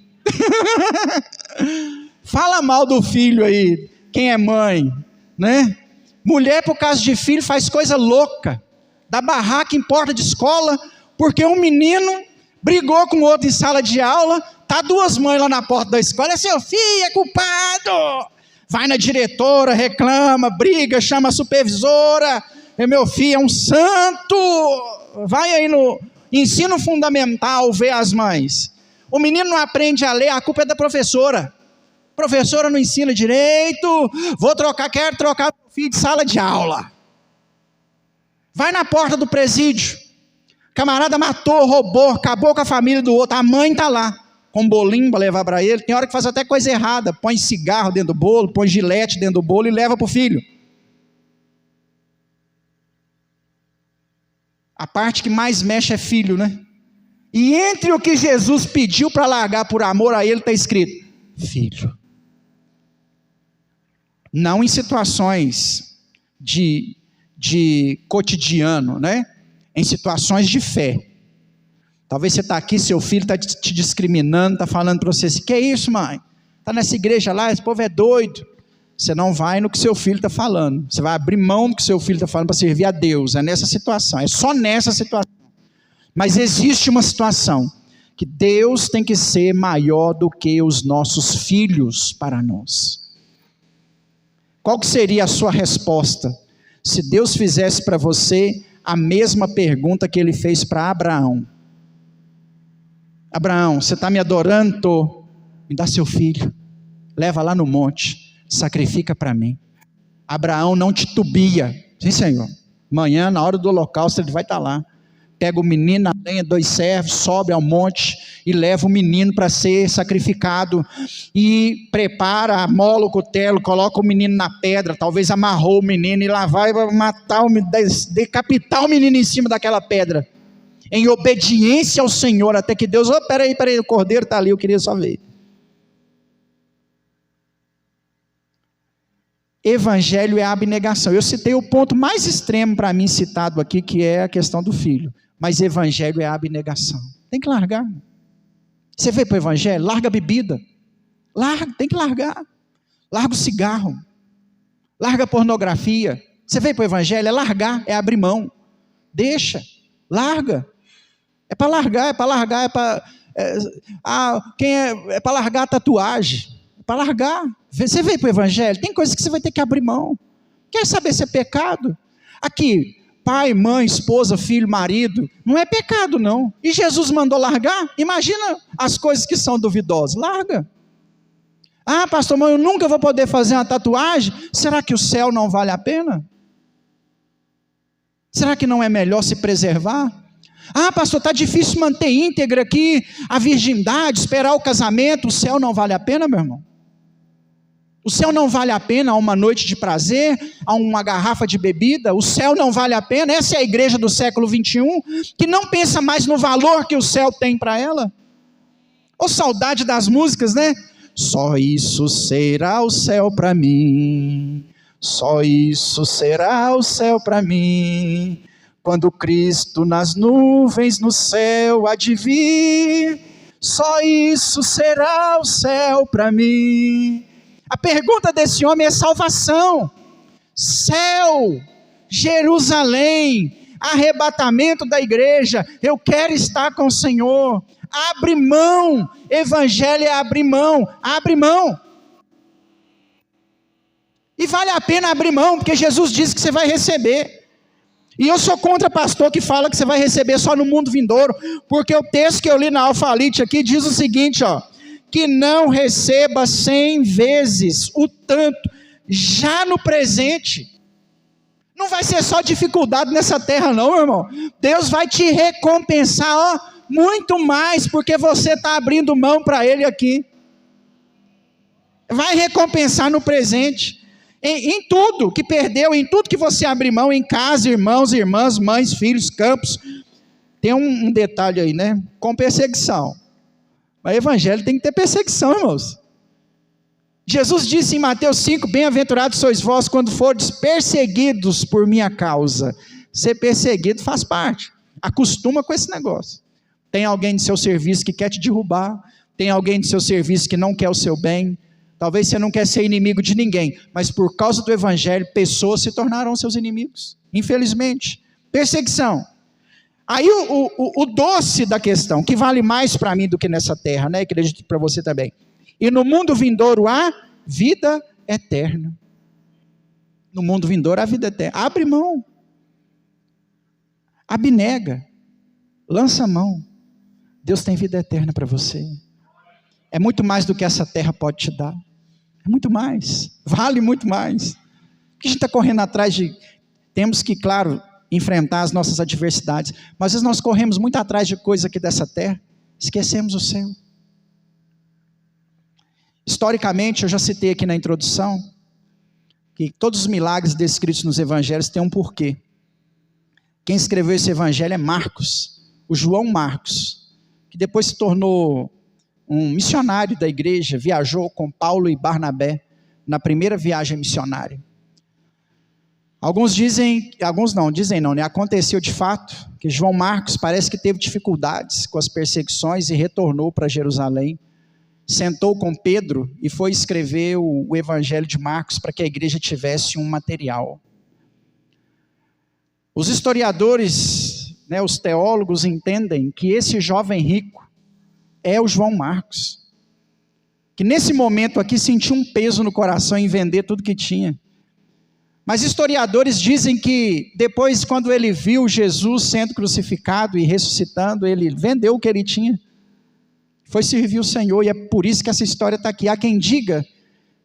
Fala mal do filho aí, quem é mãe, né? Mulher, por causa de filho, faz coisa louca. Dá barraca em porta de escola, porque um menino brigou com outro em sala de aula. Tá 2 mães lá na porta da escola, é seu filho, é culpado. Vai na diretora, reclama, briga, chama a supervisora. Meu filho é um santo. Vai aí no ensino fundamental ver as mães. O menino não aprende a ler, a culpa é da professora. A professora não ensina direito. Quero trocar meu filho de sala de aula. Vai na porta do presídio. Camarada matou, roubou, acabou com a família do outro. A mãe está lá, com um bolinho para levar para ele. Tem hora que faz até coisa errada. Põe cigarro dentro do bolo, põe gilete dentro do bolo e leva para o filho. A parte que mais mexe é filho, né? E entre o que Jesus pediu para largar por amor a ele, está escrito: filho. Não em situações de cotidiano, né? Em situações de fé. Talvez você está aqui, seu filho está te discriminando, está falando para você assim: que é isso, mãe? Está nessa igreja lá, esse povo é doido. Você não vai no que seu filho está falando. Você vai abrir mão do que seu filho está falando para servir a Deus. É nessa situação, é só nessa situação. Mas existe uma situação que Deus tem que ser maior do que os nossos filhos para nós. Qual que seria a sua resposta se Deus fizesse para você a mesma pergunta que ele fez para Abraão? Abraão, você está me adorando? Tô. Me dá seu filho, leva lá no monte, sacrifica para mim. Abraão não titubia. Sim, Senhor. Amanhã, na hora do holocausto, ele vai estar lá. Pega o menino, a lenha, 2 servos, sobe ao monte e leva o menino para ser sacrificado. E prepara, amola o cutelo, coloca o menino na pedra, talvez amarrou o menino e lá vai matar, decapitar o menino em cima daquela pedra. Em obediência ao Senhor, até que Deus, peraí, o cordeiro está ali, eu queria só ver. Evangelho é a abnegação. Eu citei o ponto mais extremo para mim citado aqui, que é a questão do filho. Mas evangelho é a abnegação. Tem que largar. Você veio para o evangelho? Larga a bebida. Larga, tem que largar. Larga o cigarro. Larga a pornografia. Você veio para o evangelho? É largar, é abrir mão. Deixa, larga. É para largar, é para largar a tatuagem. É para largar. Você veio para o evangelho? Tem coisas que você vai ter que abrir mão. Quer saber se é pecado? Aqui, pai, mãe, esposa, filho, marido, não é pecado não. E Jesus mandou largar? Imagina as coisas que são duvidosas. Larga. Ah, pastor, mas eu nunca vou poder fazer uma tatuagem. Será que o céu não vale a pena? Será que não é melhor se preservar? Ah, pastor, está difícil manter íntegra aqui a virgindade, esperar o casamento. O céu não vale a pena, meu irmão? O céu não vale a pena a uma noite de prazer, a uma garrafa de bebida? O céu não vale a pena? Essa é a igreja do século 21, que não pensa mais no valor que o céu tem para ela. Ou saudade das músicas, né? Só isso será o céu para mim, só isso será o céu para mim, quando Cristo nas nuvens no céu há de vir, só isso será o céu para mim. A pergunta desse homem é salvação, céu, Jerusalém, arrebatamento da igreja. Eu quero estar com o Senhor. Abre mão, evangelho é abrir mão, abre mão. E vale a pena abrir mão, porque Jesus disse que você vai receber. E eu sou contra pastor que fala que você vai receber só no mundo vindouro, porque o texto que eu li na Alfalite aqui diz o seguinte, ó, que não receba 100 vezes o tanto, já no presente. Não vai ser só dificuldade nessa terra não, meu irmão. Deus vai te recompensar, ó, muito mais, porque você está abrindo mão para Ele aqui. Vai recompensar no presente. Em tudo que perdeu, em tudo que você abre mão, em casa, irmãos, irmãs, mães, filhos, campos. Tem um detalhe aí, né? Com perseguição. Mas o evangelho tem que ter perseguição, irmãos. Jesus disse em Mateus 5, bem-aventurados sois vós quando fordes perseguidos por minha causa. Ser perseguido faz parte. Acostuma com esse negócio. Tem alguém no seu serviço que quer te derrubar. Tem alguém no seu serviço que não quer o seu bem. Talvez você não quer ser inimigo de ninguém, mas por causa do evangelho, pessoas se tornarão seus inimigos, infelizmente. Perseguição. Aí o doce da questão, que vale mais para mim do que nessa terra, né? Acredito para você também. E no mundo vindouro há vida eterna. No mundo vindouro há vida eterna. Abre mão. Abnega. Lança a mão. Deus tem vida eterna para você. É muito mais do que essa terra pode te dar. É muito mais. Vale muito mais. Porque a gente está correndo atrás de... Temos que, claro, enfrentar as nossas adversidades. Mas às vezes nós corremos muito atrás de coisas aqui dessa terra. Esquecemos o céu. Historicamente, eu já citei aqui na introdução, que todos os milagres descritos nos evangelhos têm um porquê. Quem escreveu esse evangelho é Marcos. O João Marcos. Que depois se tornou... um missionário da igreja, viajou com Paulo e Barnabé na primeira viagem missionária. Alguns dizem não, né? Aconteceu de fato que João Marcos parece que teve dificuldades com as perseguições e retornou para Jerusalém, sentou com Pedro e foi escrever o evangelho de Marcos para que a igreja tivesse um material. Os historiadores, né, os teólogos entendem que esse jovem rico é o João Marcos, que nesse momento aqui sentiu um peso no coração em vender tudo que tinha. Mas historiadores dizem que depois, quando ele viu Jesus sendo crucificado e ressuscitando, ele vendeu o que ele tinha, foi servir o Senhor, e é por isso que essa história está aqui. Há quem diga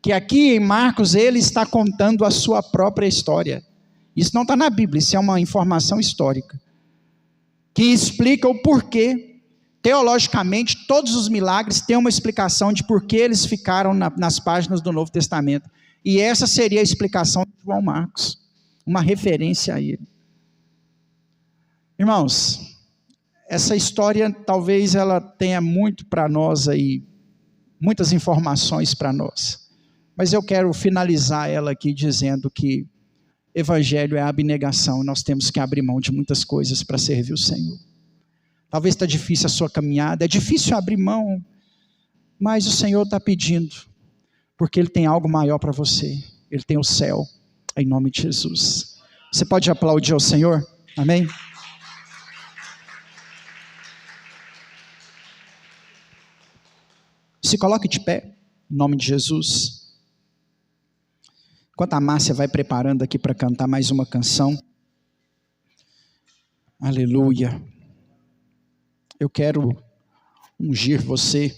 que aqui em Marcos ele está contando a sua própria história. Isso não está na Bíblia, isso é uma informação histórica, que explica o porquê. Teologicamente, todos os milagres têm uma explicação de por que eles ficaram nas páginas do Novo Testamento. E essa seria a explicação de João Marcos, uma referência a ele. Irmãos, essa história talvez ela tenha muito para nós aí, muitas informações para nós. Mas eu quero finalizar ela aqui dizendo que evangelho é a abnegação. Nós temos que abrir mão de muitas coisas para servir o Senhor. Talvez está difícil a sua caminhada, é difícil abrir mão, mas o Senhor está pedindo, porque Ele tem algo maior para você, Ele tem o céu, em nome de Jesus. Você pode aplaudir ao Senhor? Amém? Se coloque de pé, em nome de Jesus. Enquanto a Márcia vai preparando aqui para cantar mais uma canção, aleluia. Eu quero ungir você